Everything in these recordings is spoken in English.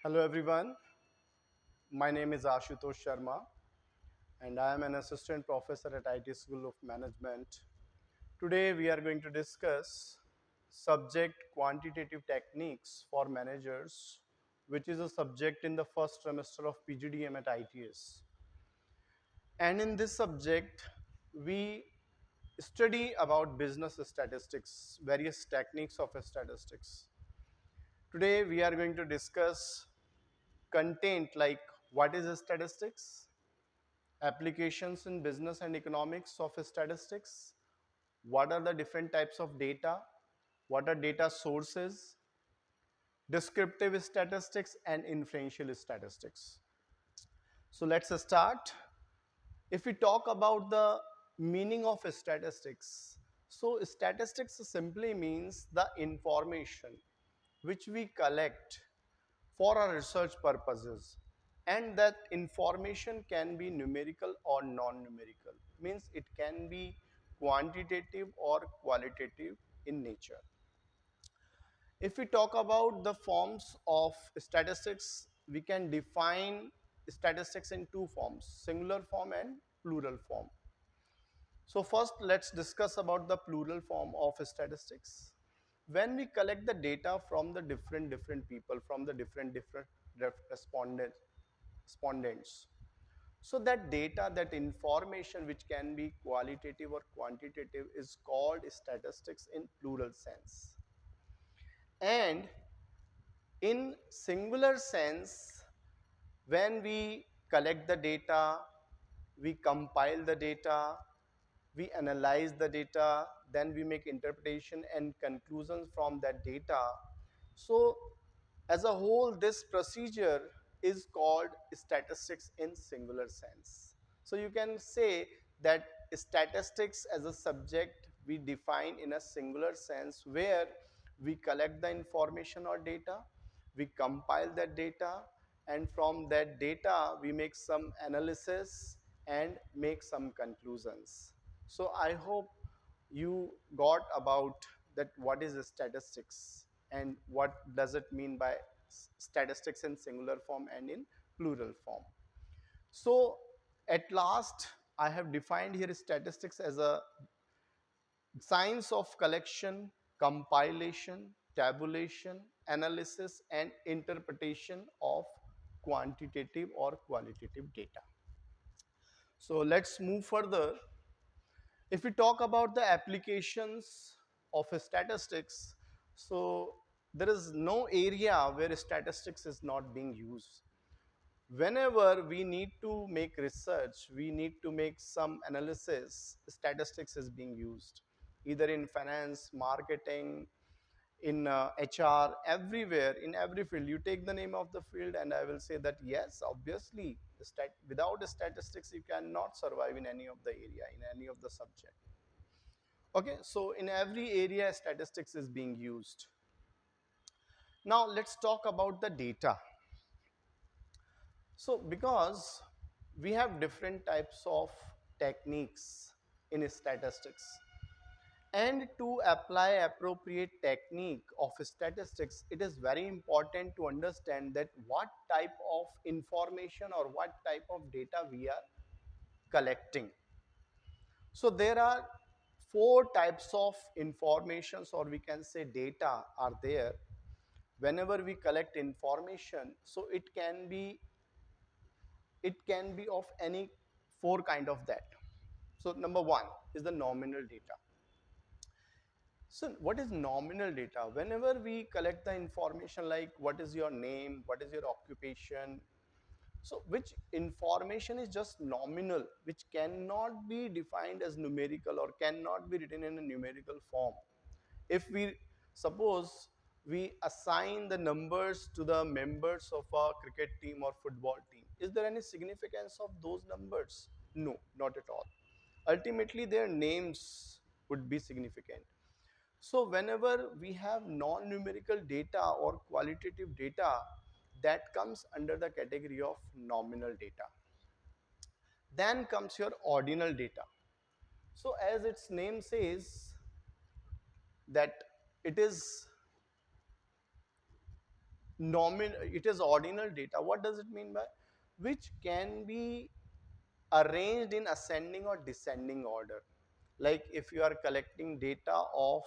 Hello everyone, my name is Ashutosh Sharma and I am an assistant professor at IT School of Management. Today we are going to discuss subject quantitative techniques for managers, which is a subject in the first semester of PGDM at ITS. And in this subject we study about business statistics, various techniques of statistics. Today we are going to discuss content like what is statistics, applications in business and economics of statistics, what are the different types of data, what are data sources, descriptive statistics and inferential statistics. So let's start. If we talk about the meaning of statistics, so statistics simply means the information which we collect for our research purposes, and that information can be numerical or non-numerical, means it can be quantitative or qualitative in nature. If we talk about the forms of statistics, we can define statistics in two forms, singular form and plural form. So first let's discuss about the plural form of statistics. When we collect the data from the different people, from the different respondents, so that data, that information which can be qualitative or quantitative is called statistics in plural sense. And in singular sense, when we collect the data, we compile the data, we analyze the data, then we make interpretation and conclusions from that data. So as a whole, this procedure is called statistics in singular sense. So you can say that statistics as a subject we define in a singular sense, where we collect the information or data, we compile that data, and from that data we make some analysis and make some conclusions. So I hope you got about that what is statistics and what does it mean by statistics in singular form and in plural form. So at last I have defined here statistics as a science of collection, compilation, tabulation, analysis and interpretation of quantitative or qualitative data. So let's move further. If we talk about the applications of statistics, so there is no area where statistics is not being used. Whenever we need to make research, we need to make some analysis, statistics is being used, either in finance, marketing, in HR, everywhere, in every field. You take the name of the field, and I will say that yes, obviously, without statistics, you cannot survive in any of the area, in any of the subject. Okay, so in every area, statistics is being used. Now, let's talk about the data. So, because we have different types of techniques in statistics, and to apply appropriate technique of statistics, it is very important to understand that what type of information or what type of data we are collecting. So there are four types of informations, or we can say data are there. Whenever we collect information, so it can be of any four kind of that. So number one is the nominal data. So what is nominal data? Whenever we collect the information like what is your name, what is your occupation, so which information is just nominal, which cannot be defined as numerical or cannot be written in a numerical form. If we suppose we assign the numbers to the members of a cricket team or football team, is there any significance of those numbers? No, not at all. Ultimately, their names would be significant. So whenever we have non-numerical data or qualitative data, that comes under the category of nominal data. Then comes your ordinal data. So as its name says, that it is it is ordinal data. What does it mean by? Which can be arranged in ascending or descending order. Like if you are collecting data of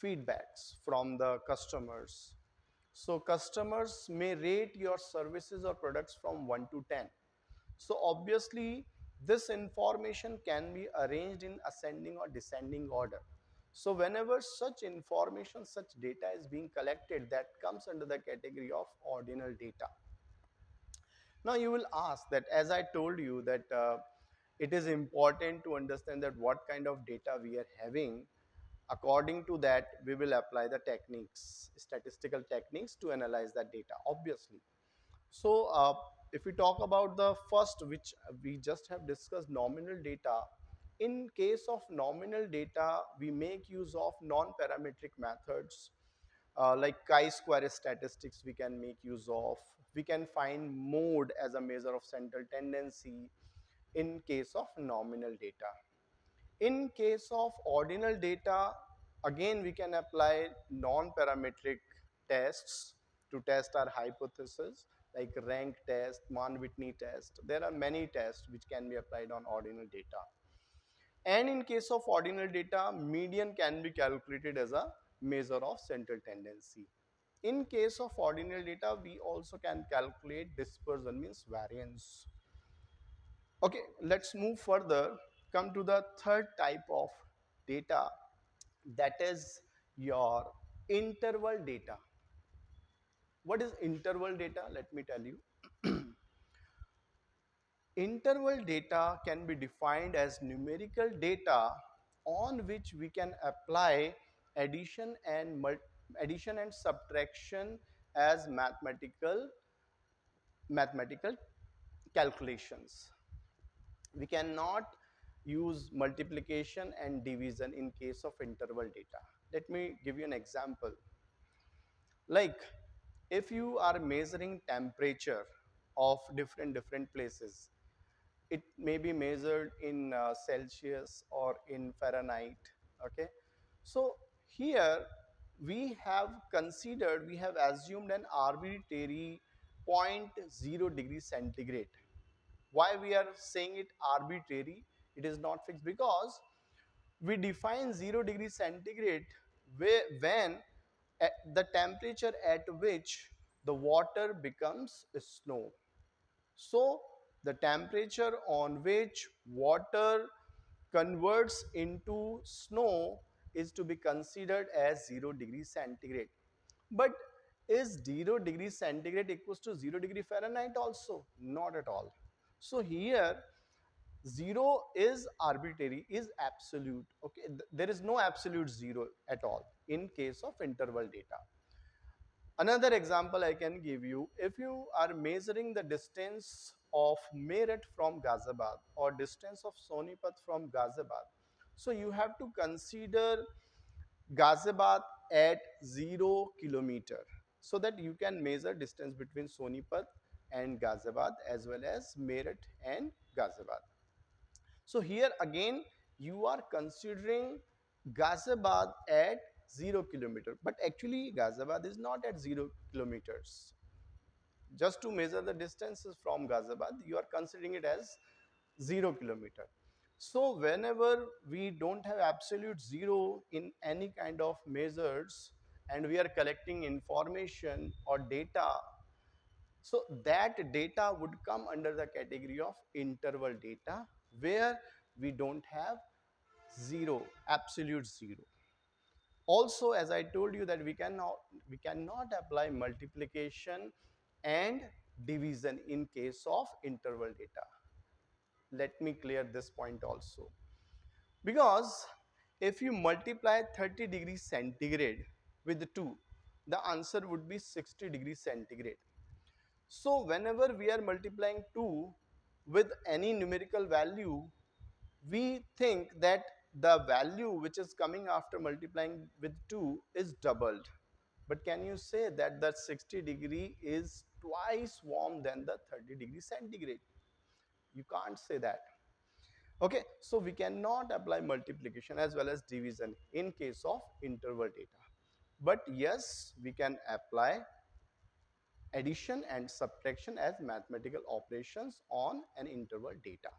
feedbacks from the customers, so customers may rate your services or products from 1 to 10. So obviously this information can be arranged in ascending or descending order. So whenever such information, such data is being collected, that comes under the category of ordinal data. Now you will ask that, as I told you that it is important to understand that what kind of data we are having. According to that, we will apply the techniques, statistical techniques, to analyze that data, obviously. So if we talk about the first, which we just have discussed, nominal data. In case of nominal data, we make use of non-parametric methods like chi-square statistics we can make use of. We can find mode as a measure of central tendency in case of nominal data. In case of ordinal data, again we can apply non-parametric tests to test our hypothesis, like rank test, Mann-Whitney test. There are many tests which can be applied on ordinal data. And in case of ordinal data, median can be calculated as a measure of central tendency. In case of ordinal data, we also can calculate dispersion, means variance. Okay, let's move further. Come to the third type of data, that is your interval data. What is interval data? Let me tell you. Interval data can be defined as numerical data on which we can apply addition and addition and subtraction as mathematical calculations. We cannot use multiplication and division in case of interval data. Let me give you an example. Like if you are measuring temperature of different places, it may be measured in Celsius or in Fahrenheit. Okay, so here we have assumed an arbitrary point 0 degree centigrade. Why we are saying it arbitrary? It is not fixed because we define 0 degree centigrade when at the temperature at which the water becomes snow. So the temperature on which water converts into snow is to be considered as 0 degree centigrade. But is 0 degree centigrade equals to 0 degree Fahrenheit also? Not at all. So here 0 is arbitrary, is absolute. Okay, there is no absolute 0 at all in case of interval data. Another example I can give you, if you are measuring the distance of Meerut from Ghaziabad or distance of Sonipat from Ghaziabad, so you have to consider Ghaziabad at 0 kilometer, so that you can measure distance between Sonipat and Ghaziabad as well as Meerut and Ghaziabad. So here again you are considering Ghaziabad at 0 kilometer, but actually Ghaziabad is not at 0 kilometers. Just to measure the distances from Ghaziabad, you are considering it as 0 kilometer. So whenever we don't have absolute 0 in any kind of measures and we are collecting information or data, so that data would come under the category of interval data, where we don't have 0, absolute 0. Also, as I told you that we cannot apply multiplication and division in case of interval data. Let me clear this point also. Because if you multiply 30 degrees centigrade with 2, the answer would be 60 degrees centigrade. So whenever we are multiplying 2 with any numerical value, we think that the value which is coming after multiplying with 2 is doubled. But can you say that that 60 degree is twice warm than the 30 degree centigrade? You can't say that. Okay, so we cannot apply multiplication as well as division in case of interval data. But yes, we can apply addition and subtraction as mathematical operations on an interval data.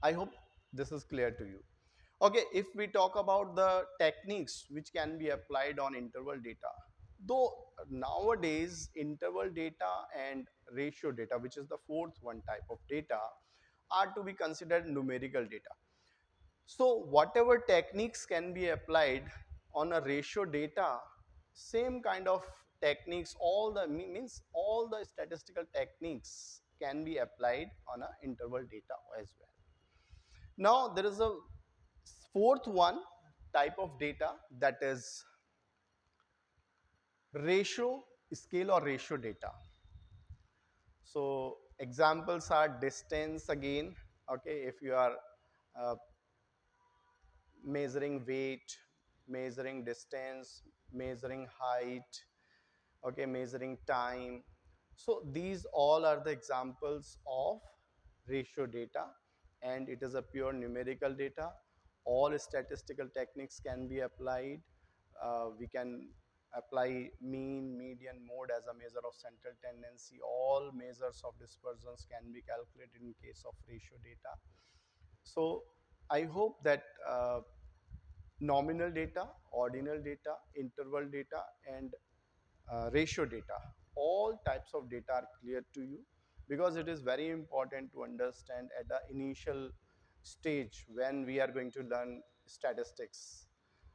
I hope this is clear to you. Okay, if we talk about the techniques which can be applied on interval data, though nowadays interval data and ratio data, which is the fourth one type of data, are to be considered numerical data. So whatever techniques can be applied on a ratio data, same kind of techniques, all the means all the statistical techniques can be applied on a interval data as well. Now there is a fourth one type of data, that is ratio scale or ratio data. So examples are distance again. Okay, if you are uh, measuring weight, measuring distance, measuring height, okay, measuring time. So these all are the examples of ratio data, and it is a pure numerical data. All statistical techniques can be applied. We can apply mean, median, mode as a measure of central tendency. All measures of dispersions can be calculated in case of ratio data. So I hope that nominal data, ordinal data, interval data, and ratio data, all types of data are clear to you, because it is very important to understand at the initial stage when we are going to learn statistics.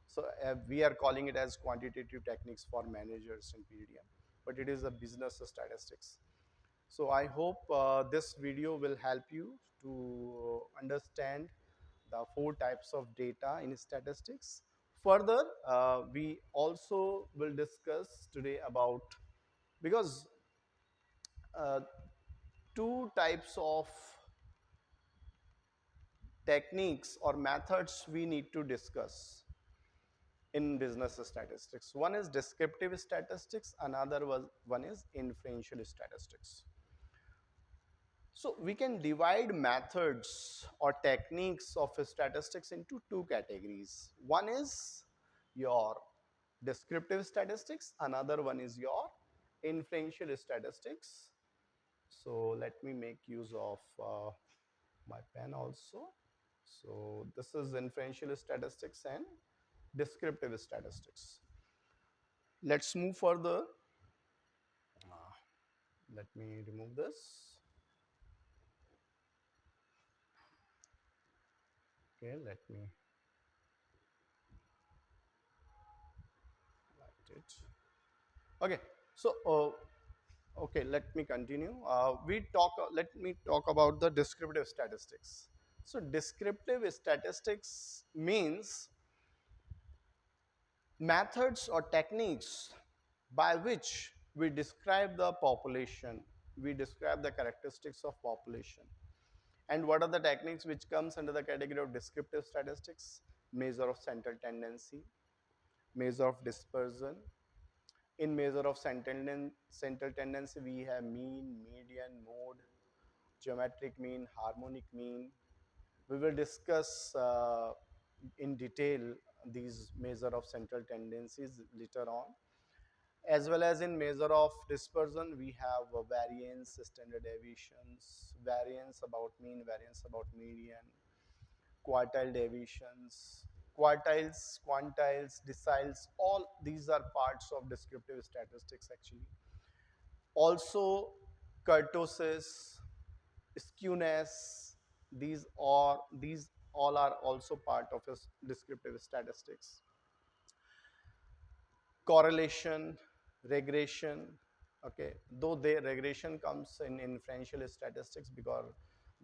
So we are calling it as quantitative techniques for managers in PDM, but it is a business statistics. So I hope this video will help you to understand the four types of data in statistics. Further, we also will discuss today about, because uh, two types of techniques or methods we need to discuss in business statistics. One is descriptive statistics, another one is inferential statistics. So we can divide methods or techniques of statistics into two categories. One is your descriptive statistics, another one is your inferential statistics. So let me make use of my pen also. So this is inferential statistics and descriptive statistics. Let's move further. Let me remove this. Okay, let me write it. Okay, so okay, let me continue. Let me talk about the descriptive statistics. So descriptive statistics means methods or techniques by which we describe the population, we describe the characteristics of population. And what are the techniques which comes under the category of descriptive statistics? Measure of central tendency, measure of dispersion. In measure of central tendency, we have mean, median, mode, geometric mean, harmonic mean. We will discuss in detail these measure of central tendencies later on. As well as in measure of dispersion, we have variance, standard deviations, variance about mean, variance about median, quartile deviations, quartiles, quantiles, deciles, all these are parts of descriptive statistics actually. Also kurtosis, skewness, these all are also part of descriptive statistics. Correlation, regression, okay, though the regression comes in inferential statistics, because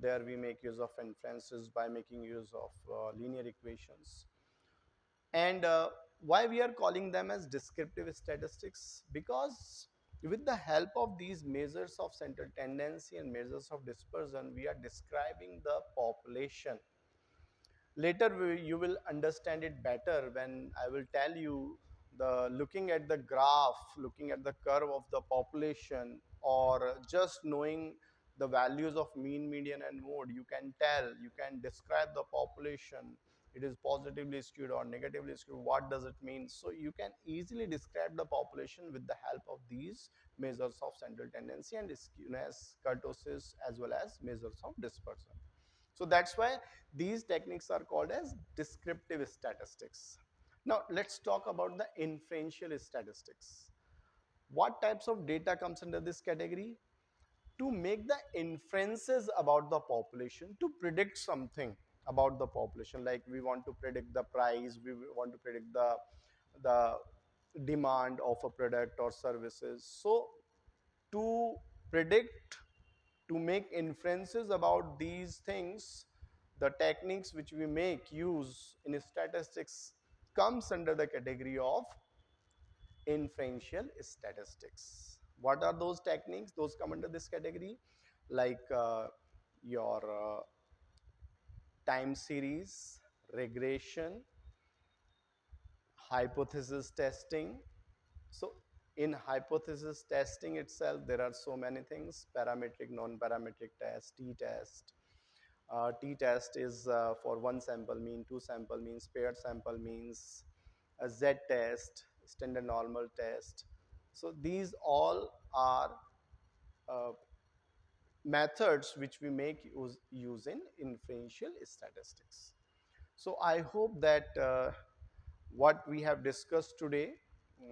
there we make use of inferences by making use of linear equations. And why we are calling them as descriptive statistics? Because with the help of these measures of central tendency and measures of dispersion, we are describing the population. Later you will understand it better when I will tell you, the looking at the graph, looking at the curve of the population, or just knowing the values of mean, median, and mode, you can tell, you can describe the population. it is positively skewed or negatively skewed, what does it mean? So you can easily describe the population with the help of these measures of central tendency and skewness, kurtosis, as well as measures of dispersion. So that's why these techniques are called as descriptive statistics. Now let's talk about the inferential statistics. What types of data comes under this category? To make the inferences about the population, to predict something about the population, like we want to predict the price, we want to predict the demand of a product or services. So to predict, to make inferences about these things, the techniques which we make use in statistics comes under the category of inferential statistics. What are those techniques? Those come under this category, like your time series, regression, hypothesis testing. So in hypothesis testing itself, there are so many things: parametric, non-parametric test, t-test. T-test is for one sample mean, two sample means, paired sample means, a z-test, standard normal test. So these all are uh, methods which we make use in inferential statistics. So I hope that what we have discussed today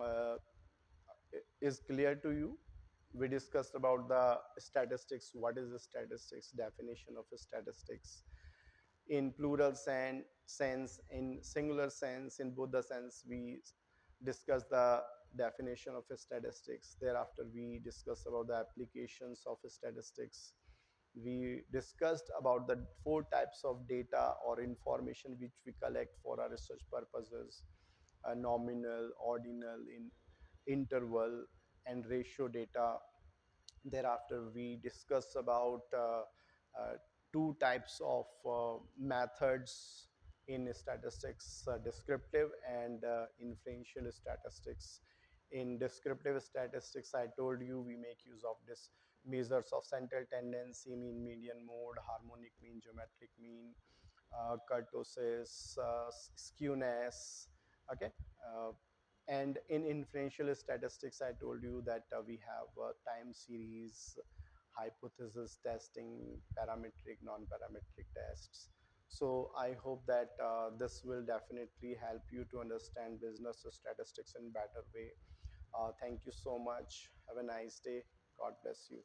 uh, is clear to you. We discussed about the statistics, what is the statistics, definition of statistics, in plural sense, in singular sense, in both the sense. We discuss the definition of statistics. Thereafter, we discuss about the applications of statistics. We discussed about the four types of data or information which we collect for our research purposes: nominal, ordinal, in interval, and ratio data. Thereafter, we discuss about uh, two types of methods in statistics: descriptive and inferential statistics. In descriptive statistics, I told you we make use of this measures of central tendency, mean, median, mode, harmonic mean, geometric mean, kurtosis, skewness. Okay. Uh, and in inferential statistics, I told you that we have time series, hypothesis testing, parametric, non-parametric tests. So I hope that this will definitely help you to understand business statistics in better way. Thank you so much. Have a nice day. God bless you.